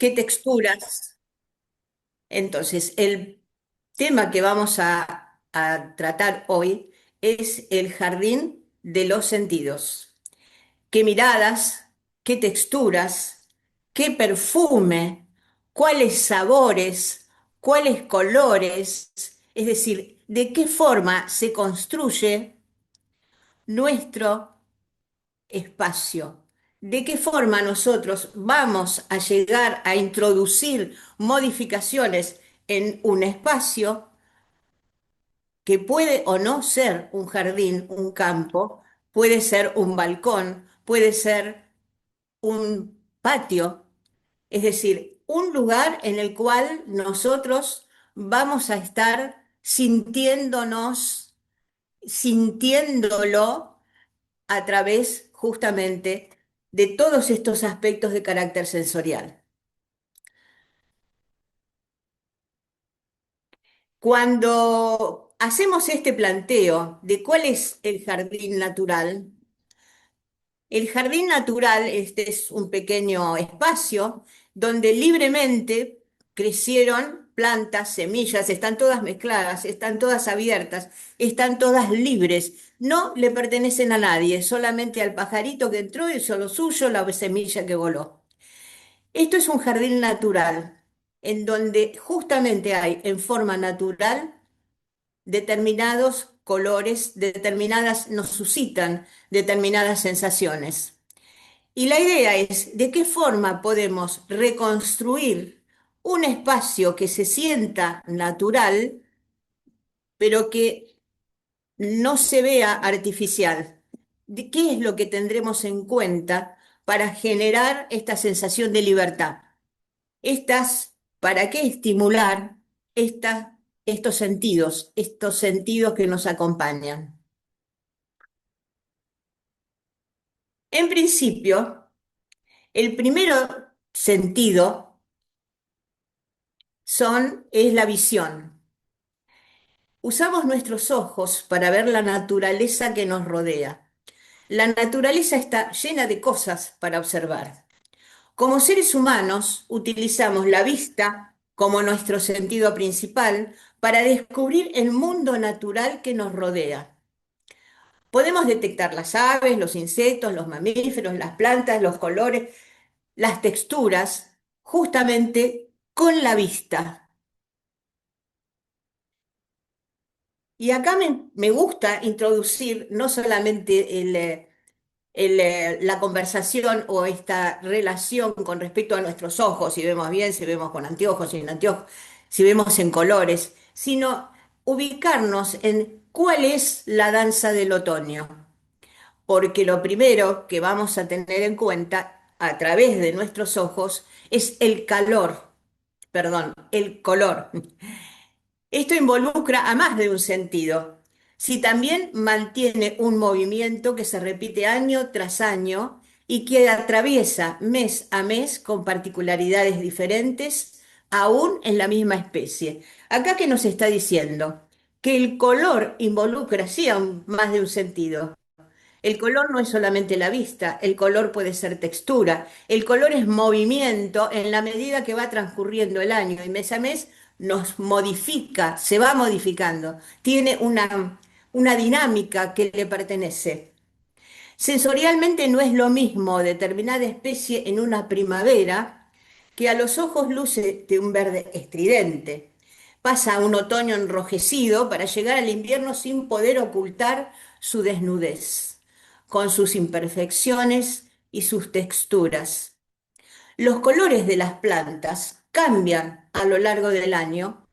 qué texturas. Entonces, el tema que vamos a tratar hoy es el jardín de los sentidos. ¿Qué miradas, qué texturas, qué perfume, cuáles sabores, cuáles colores? Es decir, de qué forma se construye nuestro espacio. ¿De qué forma nosotros vamos a llegar a introducir modificaciones en un espacio que puede o no ser un jardín, un campo, puede ser un balcón, puede ser un patio, es decir, un lugar en el cual nosotros vamos a estar sintiéndonos, sintiéndolo a través justamente de todos estos aspectos de carácter sensorial. Cuando hacemos este planteo de cuál es el jardín natural, el jardín natural, este es un pequeño espacio donde libremente crecieron plantas, semillas, están todas mezcladas, están todas abiertas, están todas libres, no le pertenecen a nadie, solamente al pajarito que entró y hizo lo suyo, la semilla que voló. Esto es un jardín natural, en donde justamente hay en forma natural determinados colores, determinadas, nos suscitan determinadas sensaciones. Y la idea es de qué forma podemos reconstruir un espacio que se sienta natural, pero que no se vea artificial. ¿Qué es lo que tendremos en cuenta para generar esta sensación de libertad? ¿Para qué estimular estos sentidos que nos acompañan? En principio, el primero sentido es la visión. Usamos nuestros ojos para ver la naturaleza que nos rodea. La naturaleza está llena de cosas para observar. Como seres humanos, utilizamos la vista como nuestro sentido principal para descubrir el mundo natural que nos rodea. Podemos detectar las aves, los insectos, los mamíferos, las plantas, los colores, las texturas, justamente con la vista. Y acá me gusta introducir no solamente la conversación o esta relación con respecto a nuestros ojos, si vemos bien, si vemos con anteojos, sin anteojos, si vemos en colores, sino ubicarnos en cuál es la danza del otoño. Porque lo primero que vamos a tener en cuenta a través de nuestros ojos es el calor, perdón, el color. Esto involucra a más de un sentido. Si también mantiene un movimiento que se repite año tras año y que atraviesa mes a mes con particularidades diferentes, aún en la misma especie. Acá que nos está diciendo que el color involucra sí más de un sentido. El color no es solamente la vista, el color puede ser textura, el color es movimiento en la medida que va transcurriendo el año y mes a mes nos modifica, se va modificando, tiene una dinámica que le pertenece. Sensorialmente no es lo mismo determinada especie en una primavera que a los ojos luce de un verde estridente. Pasa a un otoño enrojecido para llegar al invierno sin poder ocultar su desnudez, con sus imperfecciones y sus texturas. Los colores de las plantas cambian a lo largo del año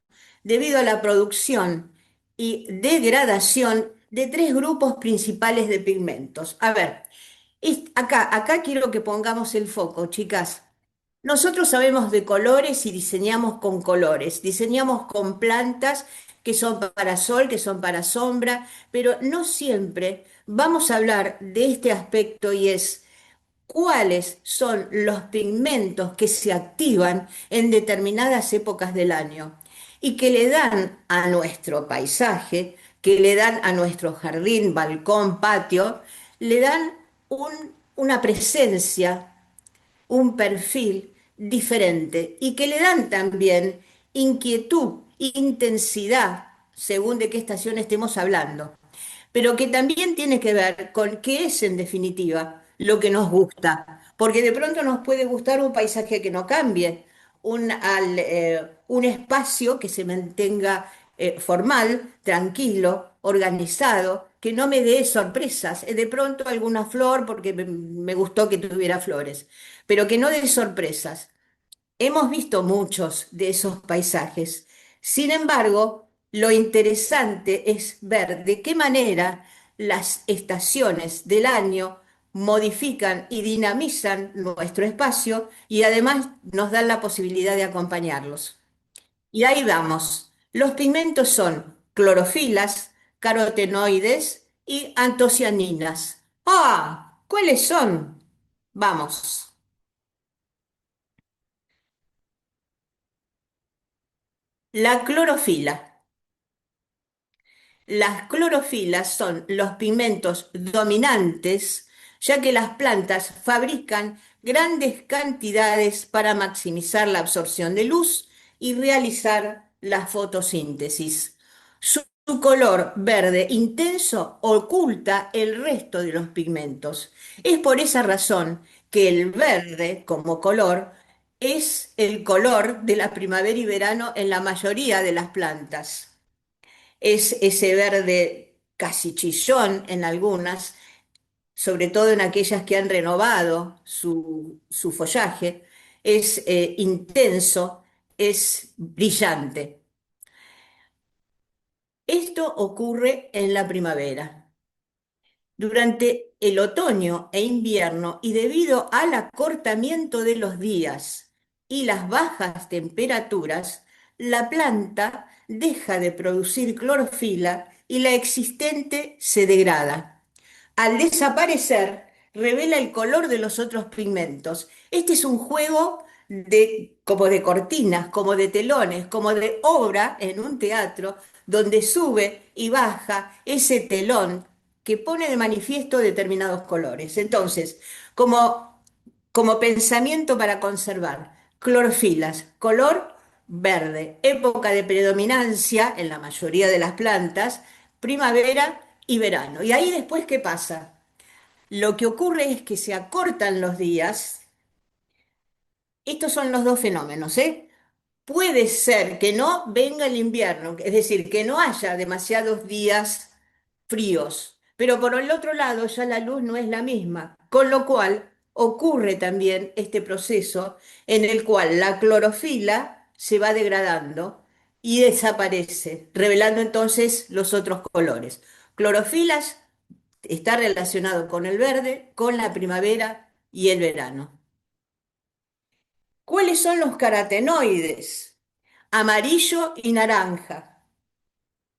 debido a la producción y degradación de tres grupos principales de pigmentos. A ver, acá quiero que pongamos el foco, chicas. Nosotros sabemos de colores y diseñamos con colores, diseñamos con plantas que son para sol, que son para sombra, pero no siempre vamos a hablar de este aspecto y es cuáles son los pigmentos que se activan en determinadas épocas del año y que le dan a nuestro paisaje, que le dan a nuestro jardín, balcón, patio, le dan una presencia, un perfil diferente y que le dan también inquietud, intensidad, según de qué estación estemos hablando, pero que también tiene que ver con qué es en definitiva lo que nos gusta, porque de pronto nos puede gustar un paisaje que no cambie, un espacio que se mantenga formal, tranquilo, organizado, que no me dé sorpresas. De pronto alguna flor, porque me gustó que tuviera flores, pero que no dé sorpresas. Hemos visto muchos de esos paisajes. Sin embargo, lo interesante es ver de qué manera las estaciones del año modifican y dinamizan nuestro espacio y además nos dan la posibilidad de acompañarlos. Y ahí vamos. Los pigmentos son clorofilas, carotenoides y antocianinas. Ah, ¿cuáles son? Vamos. La clorofila. Las clorofilas son los pigmentos dominantes, ya que las plantas fabrican grandes cantidades para maximizar la absorción de luz y realizar la fotosíntesis. Su color verde intenso oculta el resto de los pigmentos. Es por esa razón que el verde como color es el color de la primavera y verano en la mayoría de las plantas. Es ese verde casi chillón en algunas, sobre todo en aquellas que han renovado su follaje, es intenso, es brillante. Esto ocurre en la primavera. Durante el otoño e invierno y debido al acortamiento de los días y las bajas temperaturas, la planta deja de producir clorofila y la existente se degrada. Al desaparecer, revela el color de los otros pigmentos. Este es un juego como de cortinas, como de telones, como de obra en un teatro, donde sube y baja ese telón que pone de manifiesto determinados colores. Entonces, como pensamiento para conservar, clorofilas, color verde, época de predominancia en la mayoría de las plantas, primavera y verano. ¿Y ahí después qué pasa? Lo que ocurre es que se acortan los días. Estos son los dos fenómenos, ¿eh? Puede ser que no venga el invierno, es decir, que no haya demasiados días fríos, pero por el otro lado ya la luz no es la misma, con lo cual ocurre también este proceso en el cual la clorofila se va degradando y desaparece, revelando entonces los otros colores. Clorofilas está relacionado con el verde, con la primavera y el verano. ¿Cuáles son los carotenoides? Amarillo y naranja.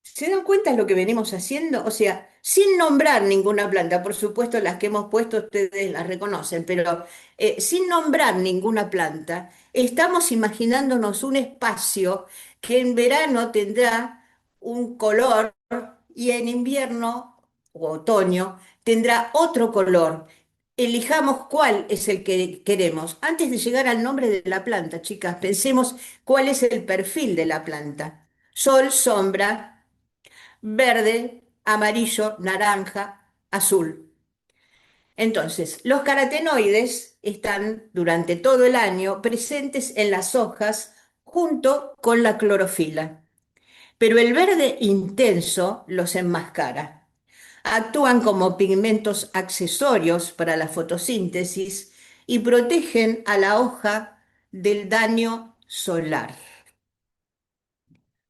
¿Se dan cuenta de lo que venimos haciendo? O sea, sin nombrar ninguna planta, por supuesto las que hemos puesto ustedes las reconocen, pero sin nombrar ninguna planta, estamos imaginándonos un espacio que en verano tendrá un color y en invierno o otoño tendrá otro color. Elijamos cuál es el que queremos. Antes de llegar al nombre de la planta, chicas, pensemos cuál es el perfil de la planta. Sol, sombra, verde, amarillo, naranja, azul. Entonces, los carotenoides están durante todo el año presentes en las hojas junto con la clorofila, pero el verde intenso los enmascara. Actúan como pigmentos accesorios para la fotosíntesis y protegen a la hoja del daño solar.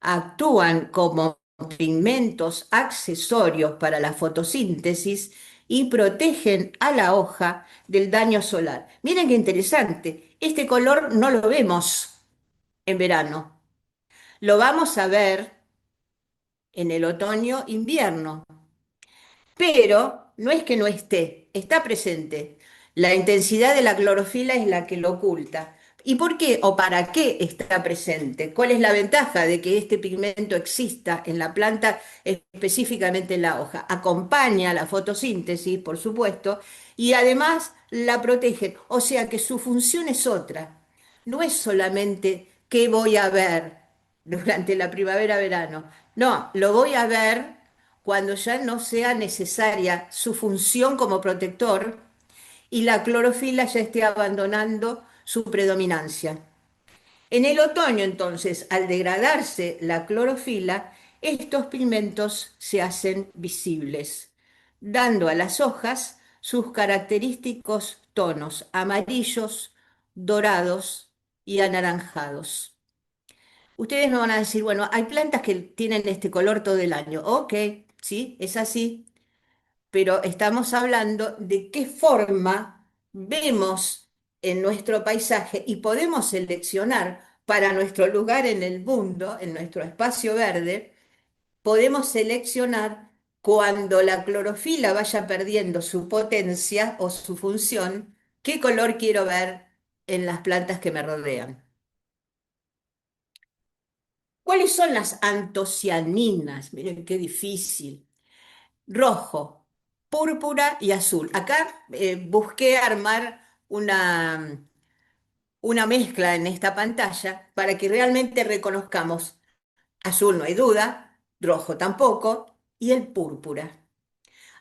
Actúan como pigmentos accesorios para la fotosíntesis y protegen a la hoja del daño solar. Miren qué interesante, este color no lo vemos en verano, lo vamos a ver en el otoño-invierno, pero no es que no esté, está presente. La intensidad de la clorofila es la que lo oculta. ¿Y por qué o para qué está presente? ¿Cuál es la ventaja de que este pigmento exista en la planta, específicamente en la hoja? Acompaña la fotosíntesis, por supuesto, y además la protege. O sea que su función es otra. no es solamente qué voy a ver durante la primavera-verano. No, lo voy a ver cuando ya no sea necesaria su función como protector y la clorofila ya esté abandonando su predominancia. En el otoño, entonces, al degradarse la clorofila, estos pigmentos se hacen visibles, dando a las hojas sus característicos tonos amarillos, dorados y anaranjados. Ustedes me van a decir, bueno, hay plantas que tienen este color todo el año. Ok, sí, es así, pero estamos hablando de qué forma vemos en nuestro paisaje y podemos seleccionar para nuestro lugar en el mundo, en nuestro espacio verde, podemos seleccionar cuando la clorofila vaya perdiendo su potencia o su función, qué color quiero ver en las plantas que me rodean. ¿Cuáles son las antocianinas? Miren qué difícil. Rojo, púrpura y azul. Acá busqué armar una mezcla en esta pantalla para que realmente reconozcamos azul, no hay duda, rojo tampoco, y el púrpura.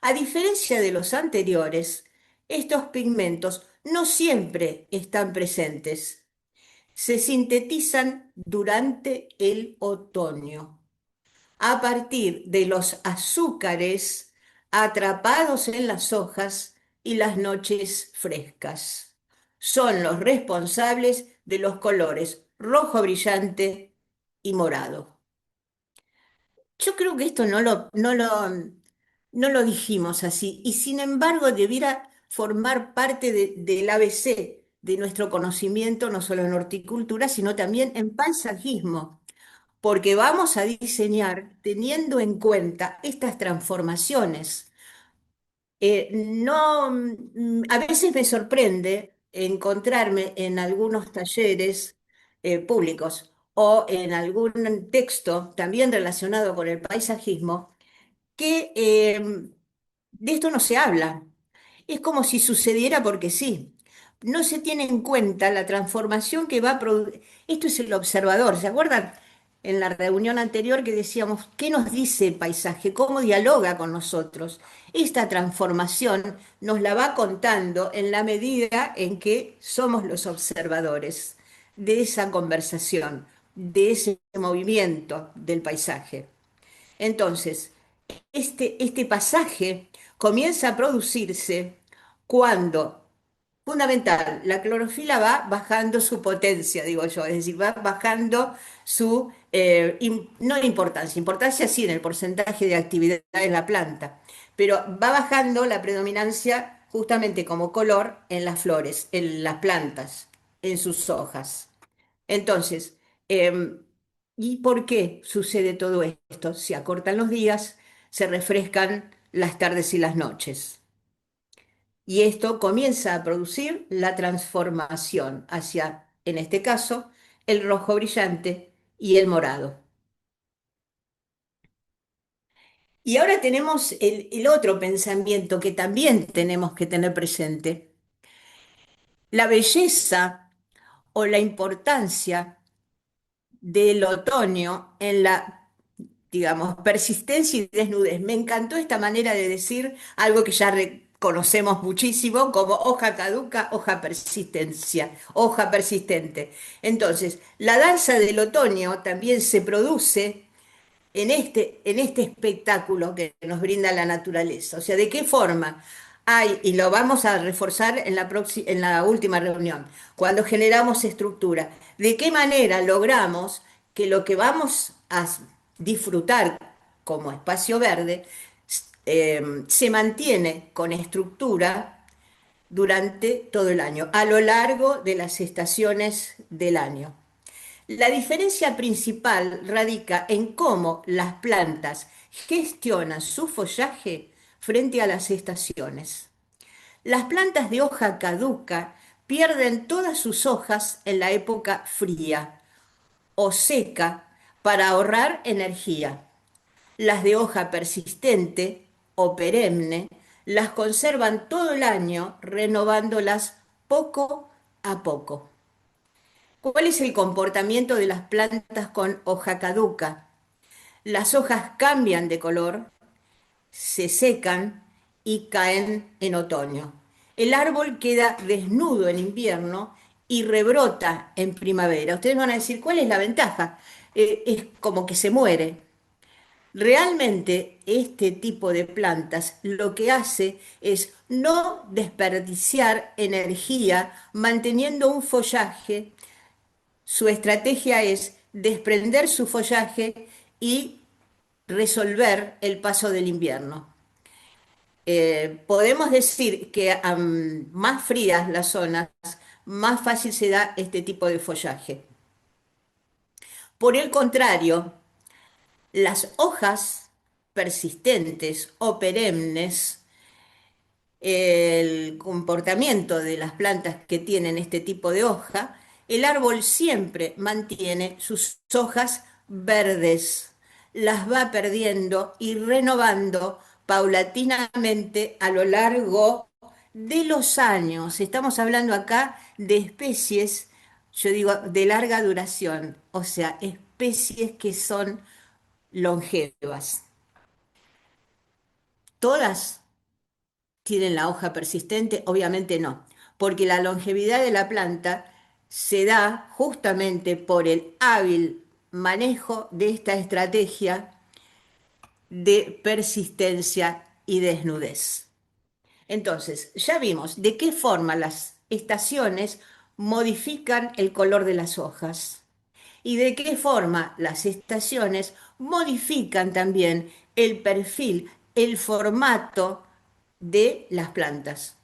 A diferencia de los anteriores, estos pigmentos no siempre están presentes. Se sintetizan durante el otoño a partir de los azúcares atrapados en las hojas y las noches frescas. Son los responsables de los colores rojo brillante y morado. Yo creo que esto no lo dijimos así, y sin embargo debiera formar parte del ABC de nuestro conocimiento, no solo en horticultura, sino también en paisajismo, porque vamos a diseñar teniendo en cuenta estas transformaciones. No, a veces me sorprende encontrarme en algunos talleres públicos o en algún texto también relacionado con el paisajismo que de esto no se habla. Es como si sucediera porque sí. No se tiene en cuenta la transformación que va a producir. Esto es el observador. ¿Se acuerdan en la reunión anterior que decíamos qué nos dice el paisaje, cómo dialoga con nosotros? Esta transformación nos la va contando en la medida en que somos los observadores de esa conversación, de ese movimiento del paisaje. Entonces, este pasaje comienza a producirse cuando, fundamental, la clorofila va bajando su potencia, digo yo, es decir, va bajando su, no importancia, importancia sí en el porcentaje de actividad en la planta, pero va bajando la predominancia justamente como color en las flores, en las plantas, en sus hojas. Entonces, ¿y por qué sucede todo esto? Se acortan los días, se refrescan las tardes y las noches. Y esto comienza a producir la transformación hacia, en este caso, el rojo brillante y el morado. Y ahora tenemos el otro pensamiento que también tenemos que tener presente. La belleza o la importancia del otoño en la, digamos, persistencia y desnudez. Me encantó esta manera de decir algo que ya conocemos muchísimo como hoja caduca, hoja persistencia, hoja persistente. Entonces, la danza del otoño también se produce en este espectáculo que nos brinda la naturaleza. O sea, ¿de qué forma? Hay, y lo vamos a reforzar en en la última reunión, cuando generamos estructura, ¿de qué manera logramos que lo que vamos a disfrutar como espacio verde se mantiene con estructura durante todo el año, a lo largo de las estaciones del año? La diferencia principal radica en cómo las plantas gestionan su follaje frente a las estaciones. Las plantas de hoja caduca pierden todas sus hojas en la época fría o seca para ahorrar energía. Las de hoja persistente o perenne las conservan todo el año renovándolas poco a poco. ¿Cuál es el comportamiento de las plantas con hoja caduca? Las hojas cambian de color, se secan y caen en otoño. El árbol queda desnudo en invierno y rebrota en primavera. Ustedes van a decir, ¿cuál es la ventaja? Es como que se muere. Realmente este tipo de plantas lo que hace es no desperdiciar energía manteniendo un follaje. Su estrategia es desprender su follaje y resolver el paso del invierno. Podemos decir que más frías las zonas, más fácil se da este tipo de follaje. Por el contrario, las hojas persistentes o perennes, el comportamiento de las plantas que tienen este tipo de hoja, el árbol siempre mantiene sus hojas verdes, las va perdiendo y renovando paulatinamente a lo largo de los años. Estamos hablando acá de especies, yo digo, de larga duración, o sea, especies que son longevas. Todas tienen la hoja persistente, obviamente no, porque la longevidad de la planta se da justamente por el hábil manejo de esta estrategia de persistencia y desnudez. Entonces, ya vimos de qué forma las estaciones modifican el color de las hojas y de qué forma las estaciones modifican también el perfil, el formato de las plantas.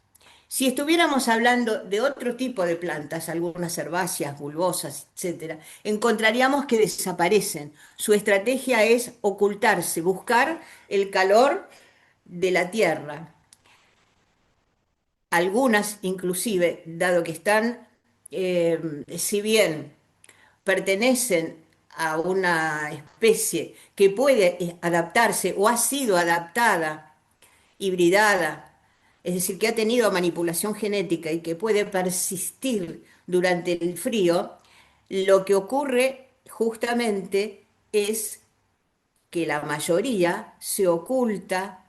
Si estuviéramos hablando de otro tipo de plantas, algunas herbáceas, bulbosas, etcétera, encontraríamos que desaparecen. Su estrategia es ocultarse, buscar el calor de la tierra. Algunas, inclusive, dado que están, si bien pertenecen a una especie que puede adaptarse o ha sido adaptada, hibridada, es decir, que ha tenido manipulación genética y que puede persistir durante el frío, lo que ocurre justamente es que la mayoría se oculta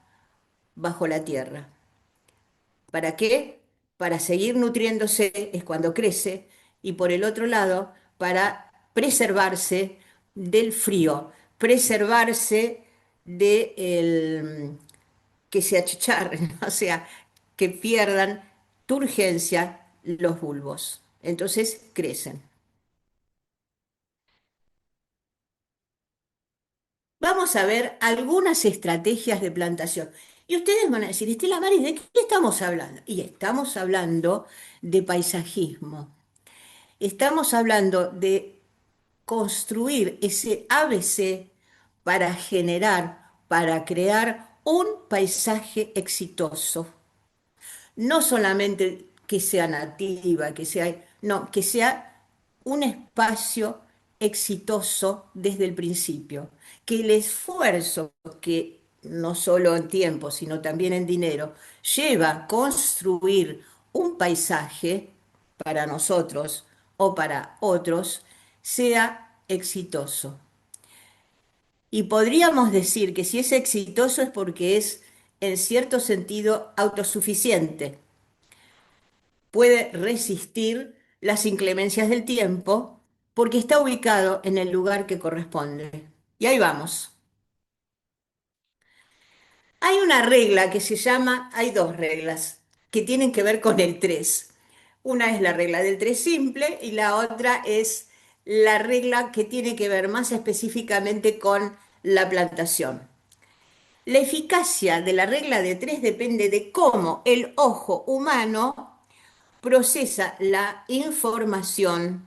bajo la tierra. ¿Para qué? Para seguir nutriéndose es cuando crece y por el otro lado, para preservarse del frío, preservarse de que se achicharren, o sea, que pierdan turgencia los bulbos. Entonces crecen. Vamos a ver algunas estrategias de plantación. Y ustedes van a decir, Estela Maris, ¿de qué estamos hablando? Y estamos hablando de paisajismo. Estamos hablando de construir ese ABC para generar, para crear un paisaje exitoso. No solamente que sea nativa, que sea, no, que sea un espacio exitoso desde el principio. Que el esfuerzo que no solo en tiempo, sino también en dinero, lleva a construir un paisaje para nosotros o para otros, sea exitoso. Y podríamos decir que si es exitoso es porque es, en cierto sentido, autosuficiente, puede resistir las inclemencias del tiempo porque está ubicado en el lugar que corresponde. Y ahí vamos. Hay una regla que se llama, hay dos reglas que tienen que ver con el 3. Una es la regla del 3 simple y la otra es la regla que tiene que ver más específicamente con la plantación. La eficacia de la regla de 3 depende de cómo el ojo humano procesa la información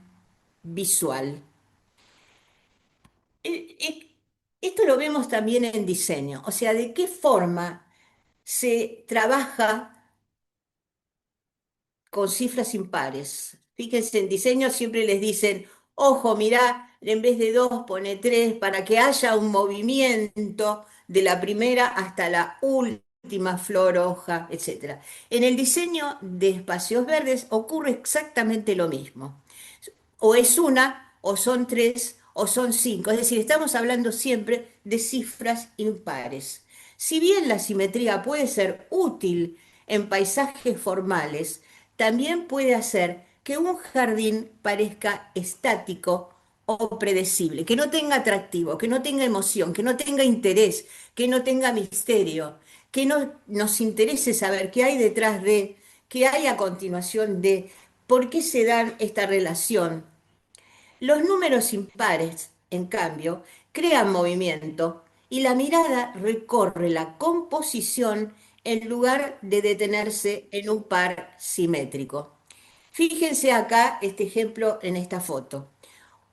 visual. Esto lo vemos también en diseño, o sea, de qué forma se trabaja con cifras impares. Fíjense, en diseño siempre les dicen, ojo, mirá, en vez de 2 pone 3 para que haya un movimiento de la primera hasta la última flor, hoja, etc. En el diseño de espacios verdes ocurre exactamente lo mismo. O es una, o son tres, o son cinco. Es decir, estamos hablando siempre de cifras impares. Si bien la simetría puede ser útil en paisajes formales, también puede hacer que un jardín parezca estático o predecible, que no tenga atractivo, que no tenga emoción, que no tenga interés, que no tenga misterio, que no nos interese saber qué hay detrás de, qué hay a continuación de, por qué se dan esta relación. Los números impares, en cambio, crean movimiento y la mirada recorre la composición en lugar de detenerse en un par simétrico. Fíjense acá este ejemplo en esta foto.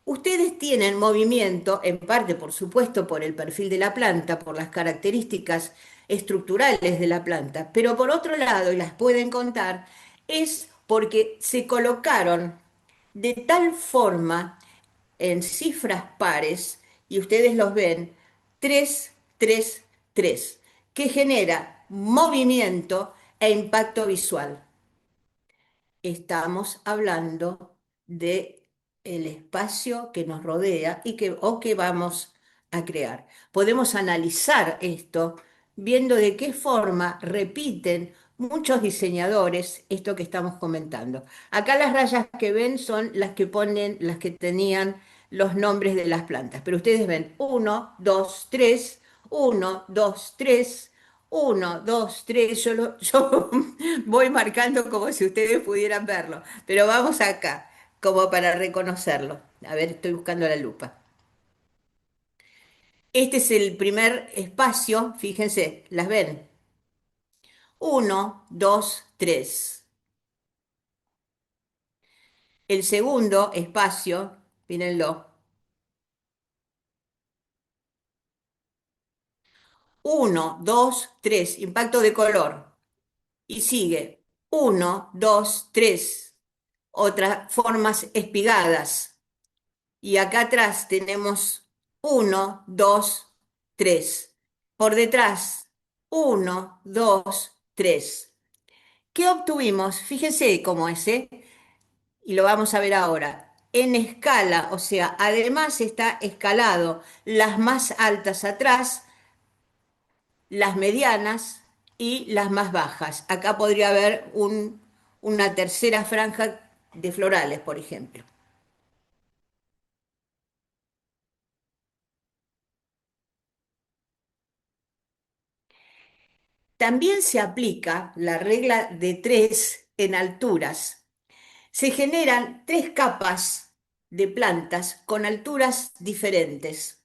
Ustedes tienen movimiento, en parte, por supuesto, por el perfil de la planta, por las características estructurales de la planta, pero por otro lado, y las pueden contar, es porque se colocaron de tal forma en cifras pares, y ustedes los ven, 3 3 3 que genera movimiento e impacto visual. Estamos hablando de el espacio que nos rodea y que, o que vamos a crear. Podemos analizar esto viendo de qué forma repiten muchos diseñadores esto que estamos comentando. Acá las rayas que ven son las que ponen, las que tenían los nombres de las plantas, pero ustedes ven uno, 2, 3, uno, 2, 3. Uno, dos, tres, yo voy marcando como si ustedes pudieran verlo, pero vamos acá, como para reconocerlo. A ver, estoy buscando la lupa. Este es el primer espacio, fíjense, las ven. Uno, dos, tres. El segundo espacio, mírenlo. Uno, dos, tres, impacto de color. Y sigue. Uno, dos, tres. Otras formas espigadas. Y acá atrás tenemos uno, dos, tres. Por detrás, uno, dos, tres. ¿Qué obtuvimos? Fíjense cómo es, ¿eh? Y lo vamos a ver ahora. En escala, o sea, además está escalado las más altas atrás, las medianas y las más bajas. Acá podría haber una tercera franja de florales, por ejemplo. También se aplica la regla de tres en alturas. Se generan tres capas de plantas con alturas diferentes.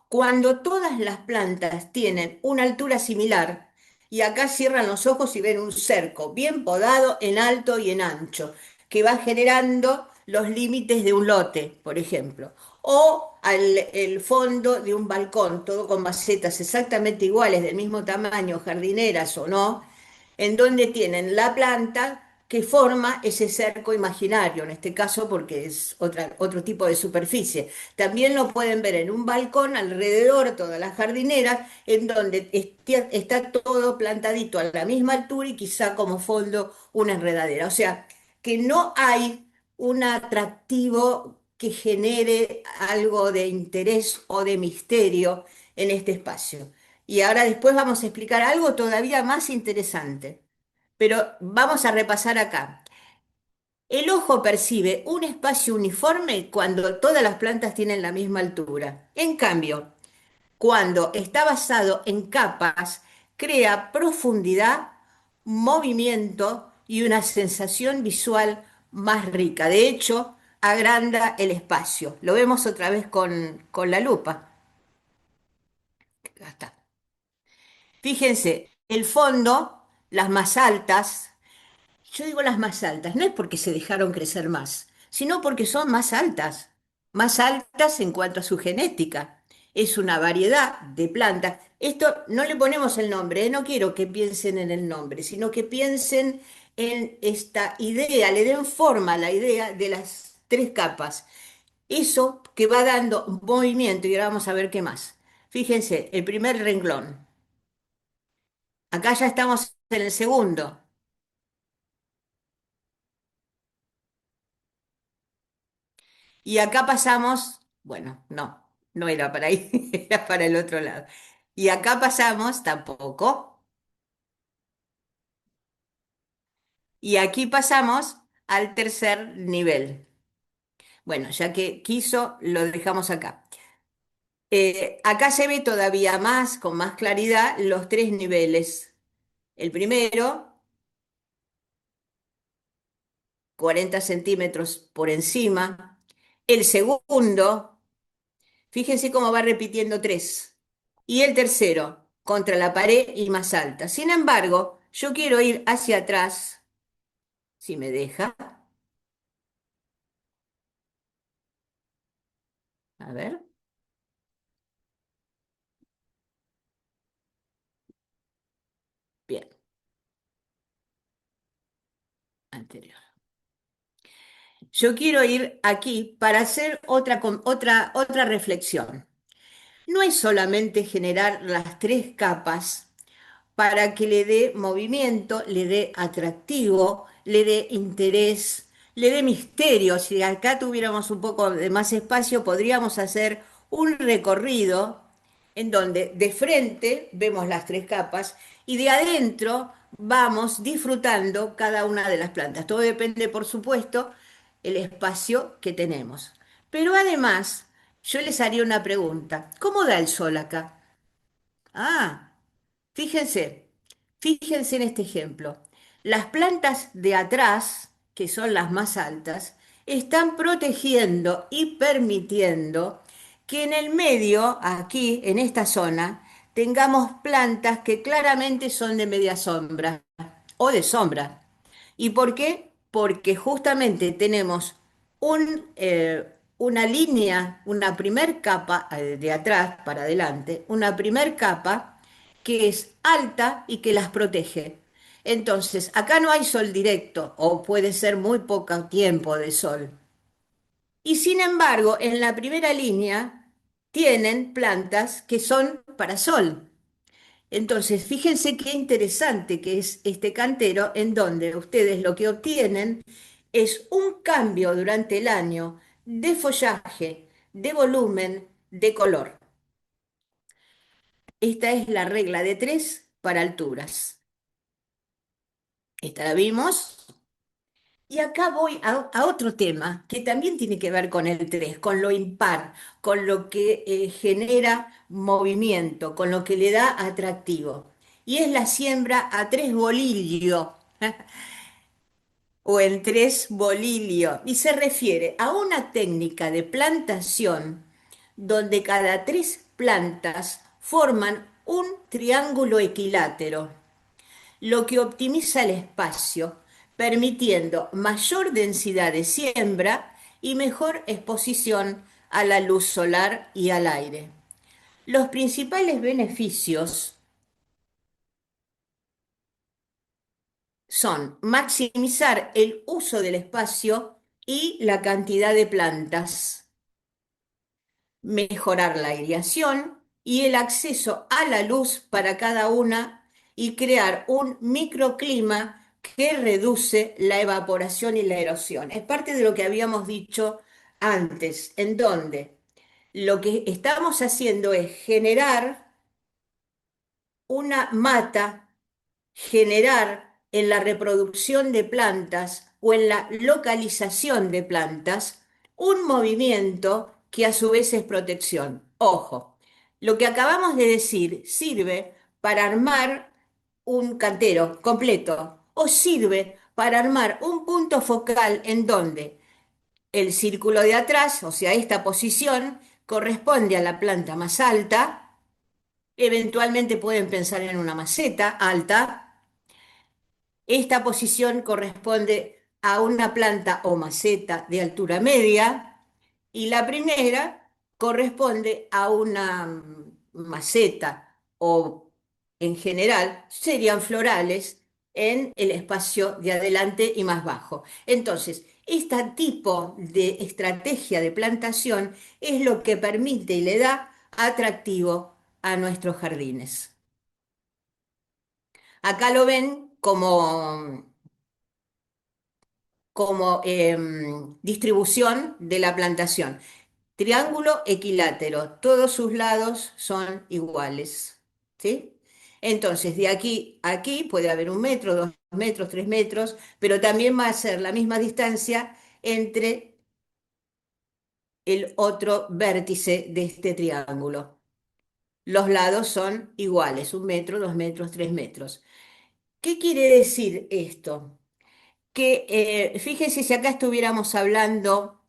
Cuando todas las plantas tienen una altura similar, y acá cierran los ojos y ven un cerco bien podado en alto y en ancho, que va generando los límites de un lote, por ejemplo, o el fondo de un balcón, todo con macetas exactamente iguales, del mismo tamaño, jardineras o no, en donde tienen la planta que forma ese cerco imaginario, en este caso porque es otro tipo de superficie. También lo pueden ver en un balcón alrededor, todas las jardineras, en donde está todo plantadito a la misma altura y quizá como fondo una enredadera. O sea, que no hay un atractivo que genere algo de interés o de misterio en este espacio. Y ahora después vamos a explicar algo todavía más interesante. Pero vamos a repasar acá. El ojo percibe un espacio uniforme cuando todas las plantas tienen la misma altura. En cambio, cuando está basado en capas, crea profundidad, movimiento y una sensación visual más rica. De hecho, agranda el espacio. Lo vemos otra vez con la lupa. Ya está. Fíjense, el fondo, las más altas. Yo digo las más altas, no es porque se dejaron crecer más, sino porque son más altas en cuanto a su genética. Es una variedad de plantas. Esto no le ponemos el nombre, no quiero que piensen en el nombre, sino que piensen en esta idea, le den forma a la idea de las tres capas. Eso que va dando movimiento y ahora vamos a ver qué más. Fíjense, el primer renglón. Acá ya estamos en el segundo. Y acá pasamos, bueno, no, no era para ahí, era para el otro lado. Y acá pasamos tampoco. Y aquí pasamos al tercer nivel. Bueno, ya que quiso, lo dejamos acá. Acá se ve todavía más, con más claridad, los tres niveles. El primero, 40 centímetros por encima. El segundo, fíjense cómo va repitiendo tres. Y el tercero, contra la pared y más alta. Sin embargo, yo quiero ir hacia atrás, si me deja. A ver, bien, anterior. Yo quiero ir aquí para hacer otra reflexión. No es solamente generar las tres capas para que le dé movimiento, le dé atractivo, le dé interés, le dé misterio. Si acá tuviéramos un poco de más espacio, podríamos hacer un recorrido en donde de frente vemos las tres capas y de adentro vamos disfrutando cada una de las plantas. Todo depende, por supuesto, el espacio que tenemos. Pero además, yo les haría una pregunta. ¿Cómo da el sol acá? Ah, fíjense, fíjense en este ejemplo. Las plantas de atrás, que son las más altas, están protegiendo y permitiendo que en el medio, aquí, en esta zona, tengamos plantas que claramente son de media sombra o de sombra. ¿Y por qué? Porque justamente tenemos una línea, una primer capa de atrás para adelante, una primer capa que es alta y que las protege. Entonces, acá no hay sol directo o puede ser muy poco tiempo de sol. Y sin embargo, en la primera línea tienen plantas que son para sol. Entonces, fíjense qué interesante que es este cantero en donde ustedes lo que obtienen es un cambio durante el año de follaje, de volumen, de color. Esta es la regla de tres para alturas. Esta la vimos. Y acá voy a otro tema que también tiene que ver con el 3, con lo impar, con lo que genera movimiento, con lo que le da atractivo. Y es la siembra a tres bolillo o en tres bolillo. Y se refiere a una técnica de plantación donde cada tres plantas forman un triángulo equilátero, lo que optimiza el espacio, permitiendo mayor densidad de siembra y mejor exposición a la luz solar y al aire. Los principales beneficios son maximizar el uso del espacio y la cantidad de plantas, mejorar la aireación y el acceso a la luz para cada una y crear un microclima que reduce la evaporación y la erosión. Es parte de lo que habíamos dicho antes, en donde lo que estamos haciendo es generar una mata, generar en la reproducción de plantas o en la localización de plantas un movimiento que a su vez es protección. Ojo, lo que acabamos de decir sirve para armar un cantero completo o sirve para armar un punto focal en donde el círculo de atrás, o sea, esta posición, corresponde a la planta más alta. Eventualmente pueden pensar en una maceta alta. Esta posición corresponde a una planta o maceta de altura media y la primera corresponde a una maceta o en general serían florales en el espacio de adelante y más bajo. Entonces, este tipo de estrategia de plantación es lo que permite y le da atractivo a nuestros jardines. Acá lo ven como como distribución de la plantación. Triángulo equilátero, todos sus lados son iguales, ¿sí? Entonces, de aquí a aquí puede haber 1 metro, 2 metros, 3 metros, pero también va a ser la misma distancia entre el otro vértice de este triángulo. Los lados son iguales, 1 metro, 2 metros, 3 metros. ¿Qué quiere decir esto? Que fíjense si acá estuviéramos hablando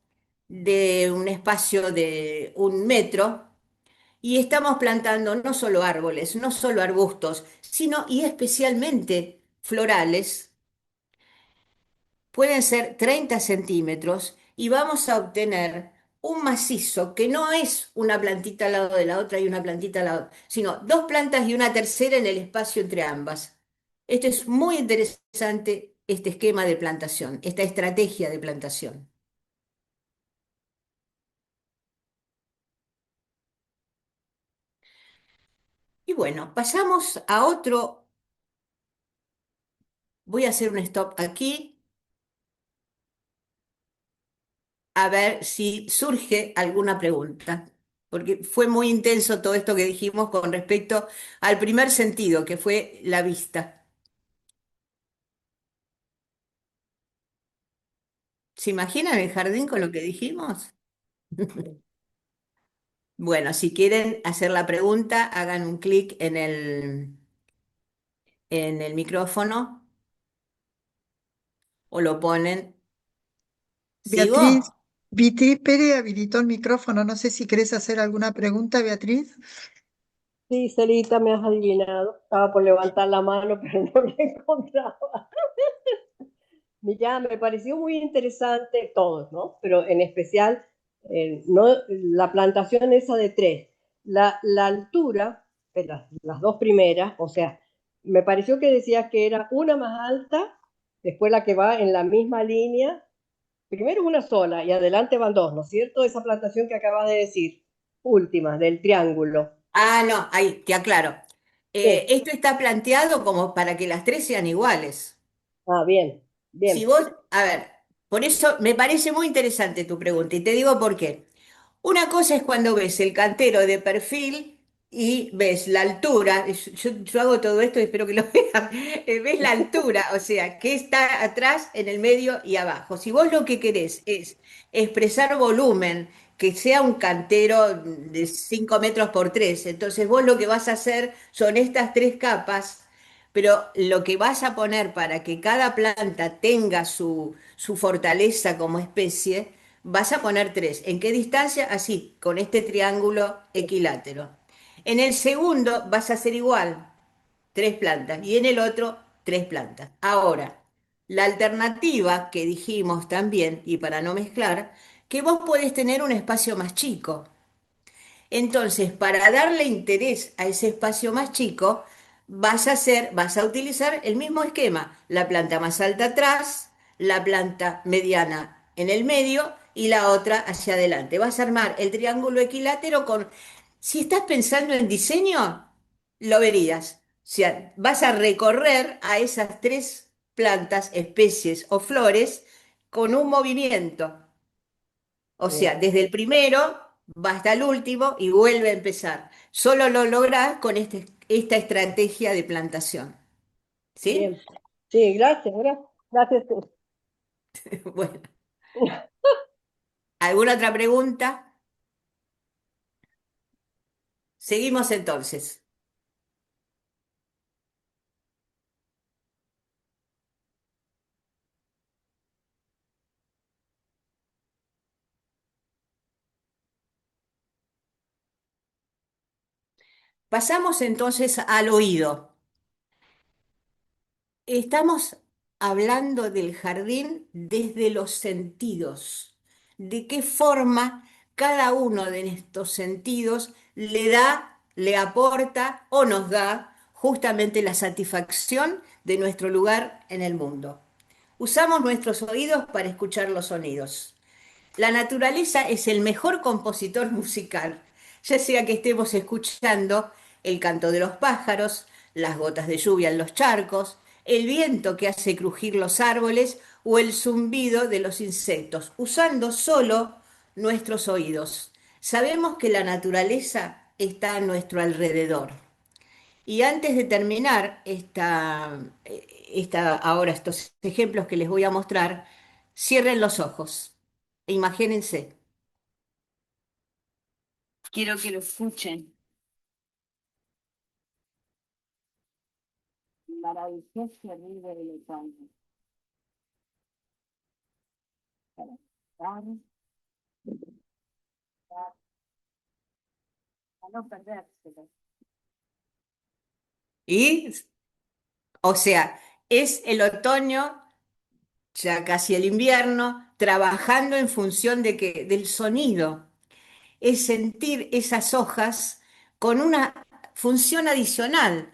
de un espacio de 1 metro y estamos plantando no solo árboles, no solo arbustos, sino y especialmente florales, pueden ser 30 centímetros y vamos a obtener un macizo que no es una plantita al lado de la otra y una plantita al lado, sino dos plantas y una tercera en el espacio entre ambas. Esto es muy interesante, este esquema de plantación, esta estrategia de plantación. Y bueno, pasamos a otro. Voy a hacer un stop aquí a ver si surge alguna pregunta, porque fue muy intenso todo esto que dijimos con respecto al primer sentido, que fue la vista. ¿Se imaginan el jardín con lo que dijimos? Bueno, si quieren hacer la pregunta, hagan un clic en el micrófono o lo ponen. Beatriz, ¿Sigo? Beatriz Pérez habilitó el micrófono. No sé si querés hacer alguna pregunta, Beatriz. Sí, Celita, me has adivinado. Estaba por levantar la mano, pero no la encontraba. Ya me pareció muy interesante todos, ¿no? Pero en especial, no, la plantación esa de tres. La altura de las dos primeras, o sea, me pareció que decías que era una más alta, después la que va en la misma línea. Primero una sola y adelante van dos, ¿no es cierto? Esa plantación que acabas de decir, última, del triángulo. Ah, no, ahí, te aclaro. Sí. Esto está planteado como para que las tres sean iguales. Ah, bien, Si bien. vos, a ver, por eso me parece muy interesante tu pregunta y te digo por qué. Una cosa es cuando ves el cantero de perfil y ves la altura, yo hago todo esto y espero que lo vean, ves la altura, o sea, que está atrás, en el medio y abajo. Si vos lo que querés es expresar volumen, que sea un cantero de 5 metros por 3, entonces vos lo que vas a hacer son estas tres capas, pero lo que vas a poner para que cada planta tenga su fortaleza como especie, vas a poner tres. ¿En qué distancia? Así, con este triángulo equilátero. En el segundo vas a hacer igual, tres plantas, y en el otro, tres plantas. Ahora, la alternativa que dijimos también, y para no mezclar, que vos podés tener un espacio más chico. Entonces, para darle interés a ese espacio más chico, vas a utilizar el mismo esquema, la planta más alta atrás, la planta mediana en el medio y la otra hacia adelante. Vas a armar el triángulo equilátero con, si estás pensando en diseño, lo verías. O sea, vas a recorrer a esas tres plantas, especies o flores con un movimiento. O sea, Bien, desde el primero va hasta el último y vuelve a empezar. Solo lo lográs con esta estrategia de plantación. ¿Sí? bien. Sí, gracias, gracias. Gracias. Bueno, ¿alguna otra pregunta? Seguimos entonces. Pasamos entonces al oído. Estamos hablando del jardín desde los sentidos. ¿De qué forma cada uno de estos sentidos le da, le aporta o nos da justamente la satisfacción de nuestro lugar en el mundo? Usamos nuestros oídos para escuchar los sonidos. La naturaleza es el mejor compositor musical, ya sea que estemos escuchando el canto de los pájaros, las gotas de lluvia en los charcos, el viento que hace crujir los árboles o el zumbido de los insectos, usando solo nuestros oídos. Sabemos que la naturaleza está a nuestro alrededor. Y antes de terminar ahora estos ejemplos que les voy a mostrar, cierren los ojos e imagínense. Quiero que lo escuchen. Maravilloso ruido del otoño. Para no perdérselo. Y, o sea, es el otoño, ya casi el invierno, trabajando en función de que, del sonido. Es sentir esas hojas con una función adicional.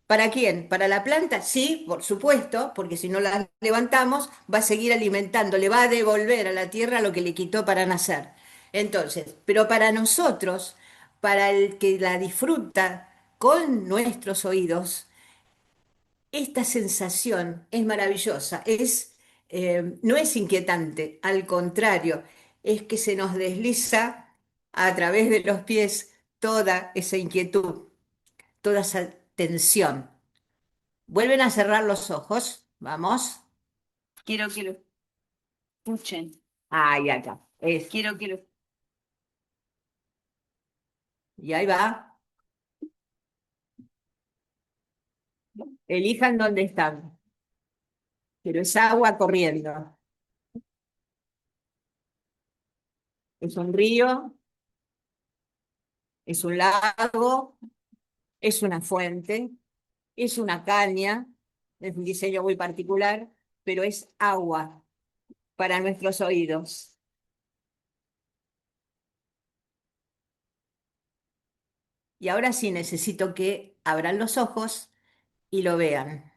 ¿Para quién? ¿Para la planta? Sí, por supuesto, porque si no la levantamos, va a seguir alimentando, le va a devolver a la tierra lo que le quitó para nacer. Entonces, pero para nosotros, para el que la disfruta con nuestros oídos, esta sensación es maravillosa, no es inquietante, al contrario, es que se nos desliza a través de los pies toda esa inquietud, toda esa tensión. Vuelven a cerrar los ojos. Vamos. Quiero que lo escuchen. Ahí acá. Quiero que lo... Y ahí va. Elijan dónde están. Pero es agua corriendo. Es un río, es un lago, es una fuente, es una caña. Es un diseño muy particular, pero es agua para nuestros oídos. Y ahora sí necesito que abran los ojos y lo vean.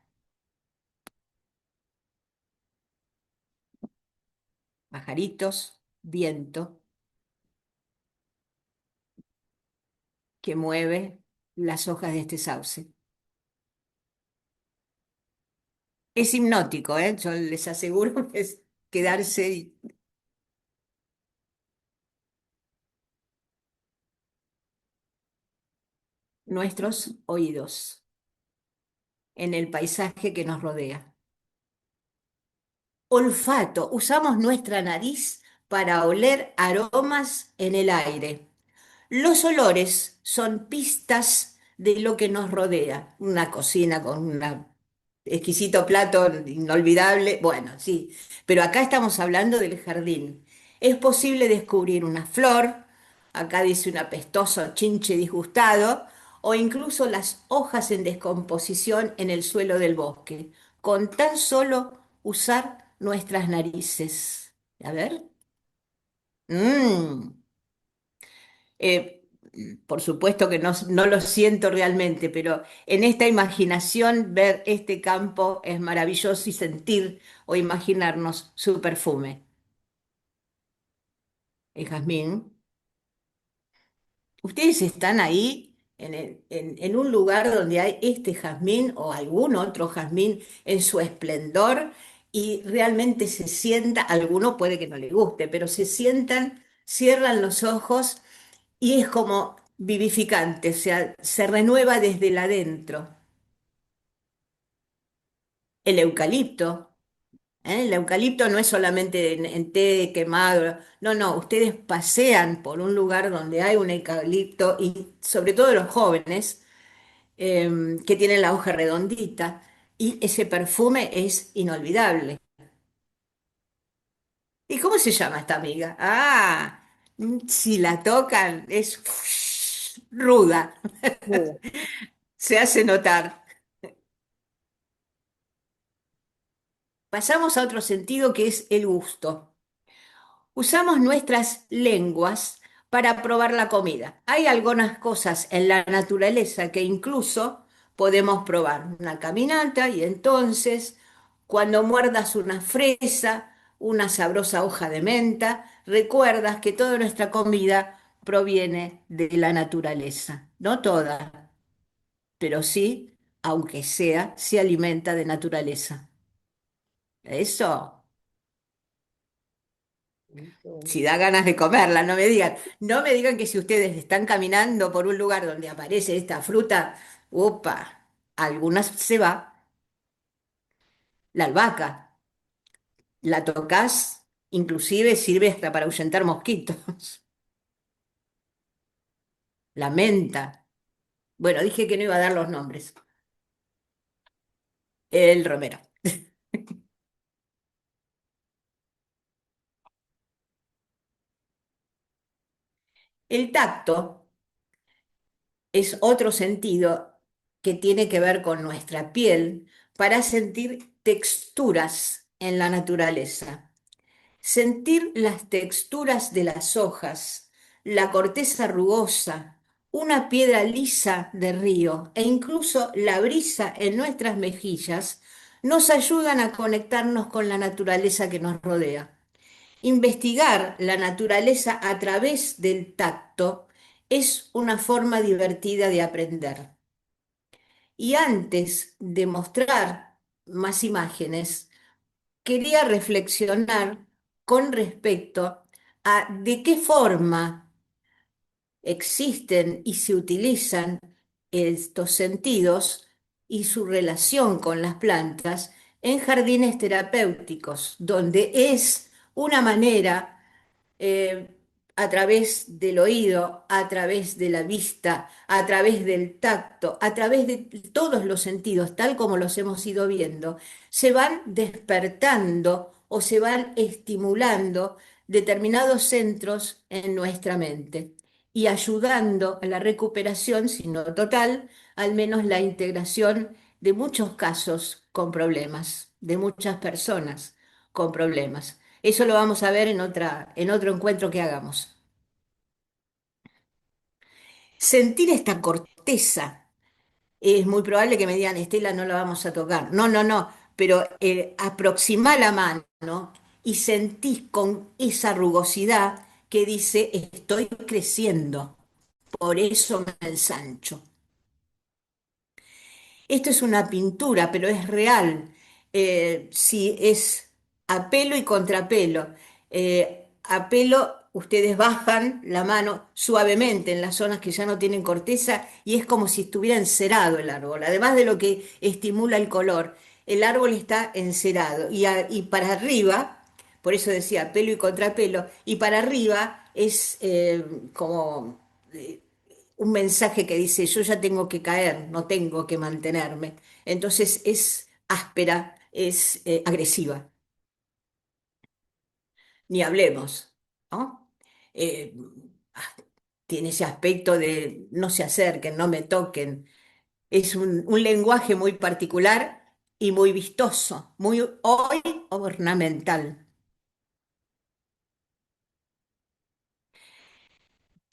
Pajaritos, viento que mueve las hojas de este sauce. Es hipnótico, ¿eh? Yo les aseguro que es quedarse nuestros oídos en el paisaje que nos rodea. Olfato. Usamos nuestra nariz para oler aromas en el aire. Los olores son pistas de lo que nos rodea. Una cocina con un exquisito plato inolvidable. Bueno, sí, pero acá estamos hablando del jardín. Es posible descubrir una flor, acá dice un apestoso chinche disgustado, o incluso las hojas en descomposición en el suelo del bosque, con tan solo usar nuestras narices. A ver. Mm. Eh, por supuesto que no lo siento realmente, pero en esta imaginación ver este campo es maravilloso y sentir o imaginarnos su perfume. El jazmín. Ustedes están ahí en un lugar donde hay este jazmín o algún otro jazmín en su esplendor y realmente se sienta, alguno puede que no le guste, pero se sientan, cierran los ojos. Y es como vivificante, o sea, se renueva desde el adentro. El eucalipto, ¿eh? El eucalipto no es solamente en té quemado, no, no, ustedes pasean por un lugar donde hay un eucalipto y sobre todo los jóvenes que tienen la hoja redondita y ese perfume es inolvidable. ¿Y cómo se llama esta amiga? Ah, si la tocan es ruda, Duda. se hace notar. Pasamos a otro sentido que es el gusto. Usamos nuestras lenguas para probar la comida. Hay algunas cosas en la naturaleza que incluso podemos probar. Una caminata y entonces cuando muerdas una fresa, una sabrosa hoja de menta, recuerdas que toda nuestra comida proviene de la naturaleza. No toda, pero sí, aunque sea, se alimenta de naturaleza. Eso. Qué Si bonito. da ganas de comerla, no me digan que si ustedes están caminando por un lugar donde aparece esta fruta, opa, algunas se va. La albahaca, la tocas, inclusive sirve hasta para ahuyentar mosquitos. La menta. Bueno, dije que no iba a dar los nombres. El romero. El tacto es otro sentido que tiene que ver con nuestra piel para sentir texturas en la naturaleza. Sentir las texturas de las hojas, la corteza rugosa, una piedra lisa de río e incluso la brisa en nuestras mejillas nos ayudan a conectarnos con la naturaleza que nos rodea. Investigar la naturaleza a través del tacto es una forma divertida de aprender. Y antes de mostrar más imágenes, quería reflexionar con respecto a de qué forma existen y se utilizan estos sentidos y su relación con las plantas en jardines terapéuticos, donde es una manera eh, a través del oído, a través de la vista, a través del tacto, a través de todos los sentidos, tal como los hemos ido viendo, se van despertando o se van estimulando determinados centros en nuestra mente y ayudando a la recuperación, si no total, al menos la integración de muchos casos con problemas, de muchas personas con problemas. Eso lo vamos a ver en otro encuentro que hagamos. Sentir esta corteza. Es muy probable que me digan, Estela, no la vamos a tocar. No, no, no, pero aproximá la mano y sentís con esa rugosidad que dice, estoy creciendo, por eso me ensancho. Esto es una pintura, pero es real. Si es a pelo y contrapelo. A pelo, ustedes bajan la mano suavemente en las zonas que ya no tienen corteza y es como si estuviera encerado el árbol. Además de lo que estimula el color, el árbol está encerado. Y para arriba, por eso decía pelo y contrapelo, y para arriba es como un mensaje que dice, yo ya tengo que caer, no tengo que mantenerme. Entonces es áspera, es agresiva, ni hablemos, ¿no? Eh, ah, Tiene ese aspecto de no se acerquen, no me toquen. Es un lenguaje muy particular y muy vistoso, muy hoy ornamental.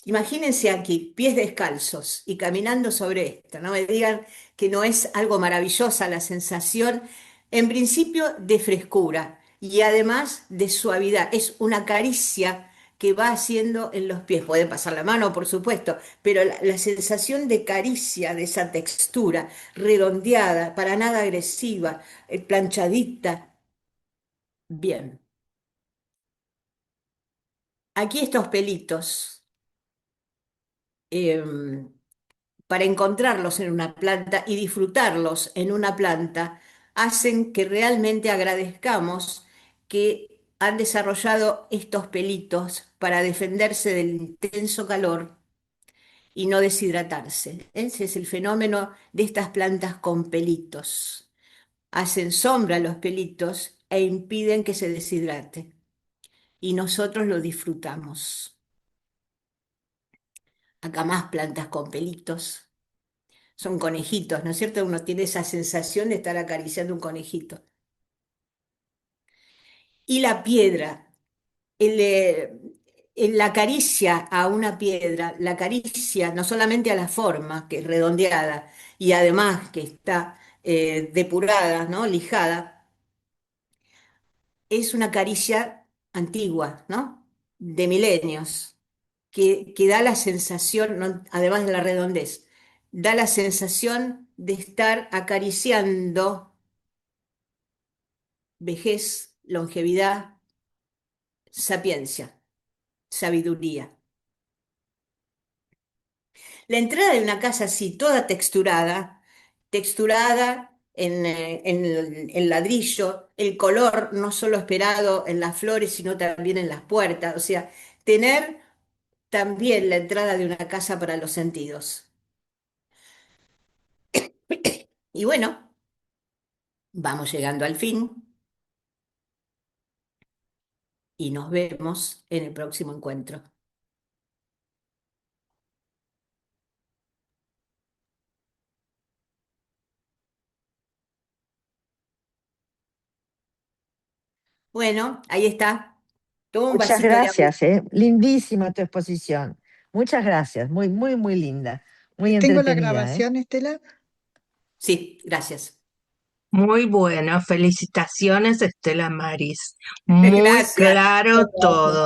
Imagínense aquí, pies descalzos y caminando sobre esto. No me digan que no es algo maravillosa la sensación, en principio de frescura y además de suavidad. Es una caricia que va haciendo en los pies. Puede pasar la mano, por supuesto, pero la sensación de caricia, de esa textura redondeada, para nada agresiva, planchadita. Bien, aquí estos pelitos. em, para encontrarlos en una planta y disfrutarlos en una planta, hacen que realmente agradezcamos que han desarrollado estos pelitos para defenderse del intenso calor y no deshidratarse. Ese es el fenómeno de estas plantas con pelitos. Hacen sombra a los pelitos e impiden que se deshidrate. Y nosotros lo disfrutamos. Acá más plantas con pelitos. Son conejitos, ¿no es cierto? Uno tiene esa sensación de estar acariciando un conejito. Y la piedra, el, eh, la caricia a una piedra, la caricia no solamente a la forma, que es redondeada, y además que está depurada, ¿no? Lijada, es una caricia antigua, ¿no? De milenios, que da la sensación, además de la redondez, da la sensación de estar acariciando vejez, longevidad, sapiencia, sabiduría. La entrada de una casa así, toda texturada, texturada en ladrillo, el color no solo esperado en las flores, sino también en las puertas, o sea, tener también la entrada de una casa para los sentidos. Y bueno, vamos llegando al fin y nos vemos en el próximo encuentro. Bueno, ahí está. Toma un Muchas vasito de agua. gracias, ¿eh? Lindísima tu exposición. Muchas gracias, muy, muy, muy linda, muy Tengo la entretenida, ¿eh? grabación, Estela. Sí, gracias. Muy bueno, felicitaciones, Estela Maris. Muy Gracias. claro todo.